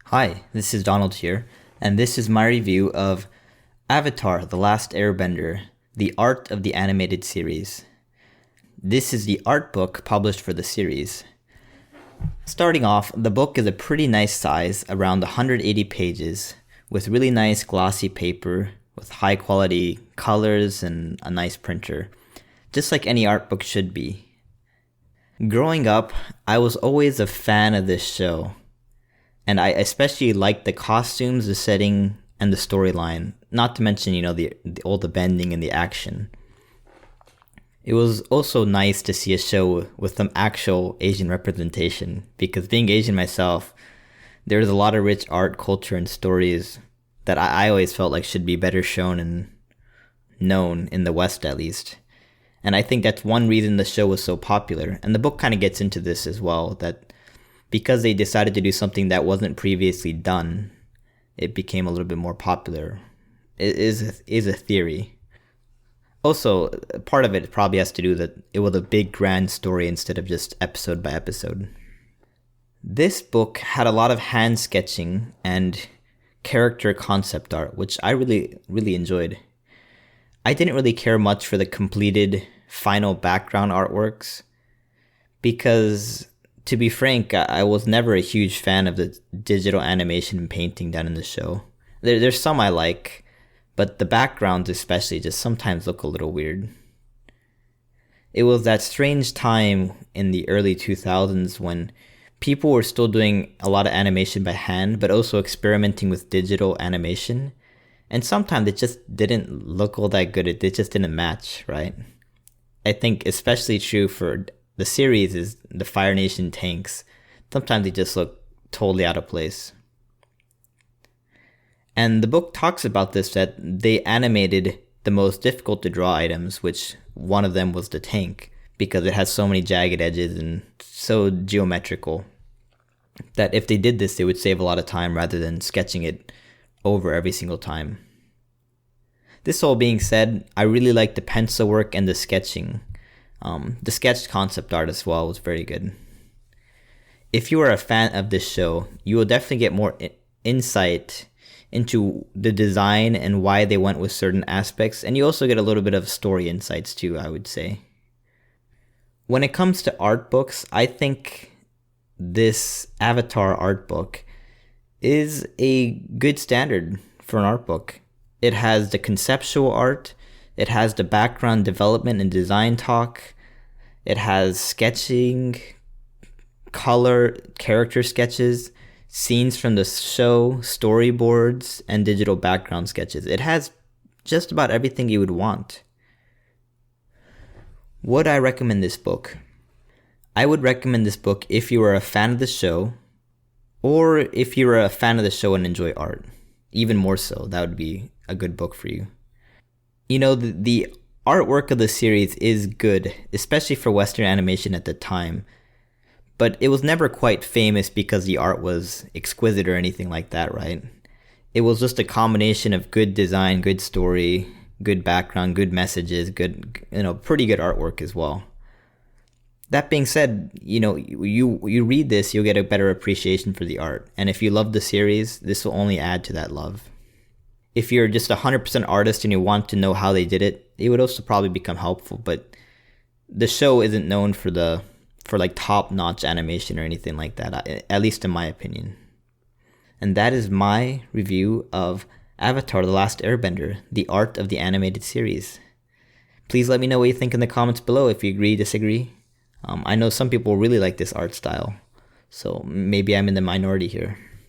Hi, this is Donald here, and this is my review of Avatar the Last Airbender, the art of the animated series. This is the art book published for the series. Starting off, the book is a pretty nice size, around 180 pages, with really nice glossy paper, with high quality colors and a nice printer, just like any art book should be. Growing up, I was always a fan of this show. And I especially liked the costumes, the setting, and the storyline. Not to mention, all the bending and the action. It was also nice to see a show with some actual Asian representation, because being Asian myself, there's a lot of rich art, culture, and stories that I always felt like should be better shown and known in the West, at least. And I think that's one reason the show was so popular. And the book kind of gets into this as well, that because they decided to do something that wasn't previously done, it became a little bit more popular. It is a theory. Also, part of it probably has to do that it was a big grand story instead of just episode by episode. This book had a lot of hand sketching and character concept art, which I really enjoyed. I didn't really care much for the completed final background artworks because, to be frank, I was never a huge fan of the digital animation and painting done in the show. There's some I like, but the backgrounds especially just sometimes look a little weird. It was that strange time in the early 2000s when people were still doing a lot of animation by hand, but also experimenting with digital animation. And sometimes it just didn't look all that good. It just didn't match, right? I think especially true for the series is the Fire Nation tanks. Sometimes they just look totally out of place. And the book talks about this, that they animated the most difficult to draw items, which one of them was the tank, because it has so many jagged edges and so geometrical, that if they did this, they would save a lot of time rather than sketching it over every single time. This all being said, I really like the pencil work and the sketching. The sketched concept art as well was very good. If you are a fan of this show, you will definitely get more insight into the design and why they went with certain aspects, and you also get a little bit of story insights too, I would say. When it comes to art books, I think this Avatar art book is a good standard for an art book. It has the conceptual art, it has the background development and design talk, it has sketching, color, character sketches, scenes from the show, storyboards, and digital background sketches. It has just about everything you would want. Would I recommend this book? I would recommend this book if you are a fan of the show, or if you're a fan of the show and enjoy art. Even more so, that would be a good book for you. The artwork of the series is good, especially for Western animation at the time. But it was never quite famous because the art was exquisite or anything like that, right? It was just a combination of good design, good story, good background, good messages, pretty good artwork as well. That being said, you read this, you'll get a better appreciation for the art. And if you love the series, this will only add to that love. If you're just a 100% artist and you want to know how they did it, it would also probably become helpful. But the show isn't known for top-notch animation or anything like that, at least in my opinion. And that is my review of Avatar the Last Airbender, the art of the animated series. Please let me know what you think in the comments below if you agree, disagree. I know some people really like this art style, so maybe I'm in the minority here.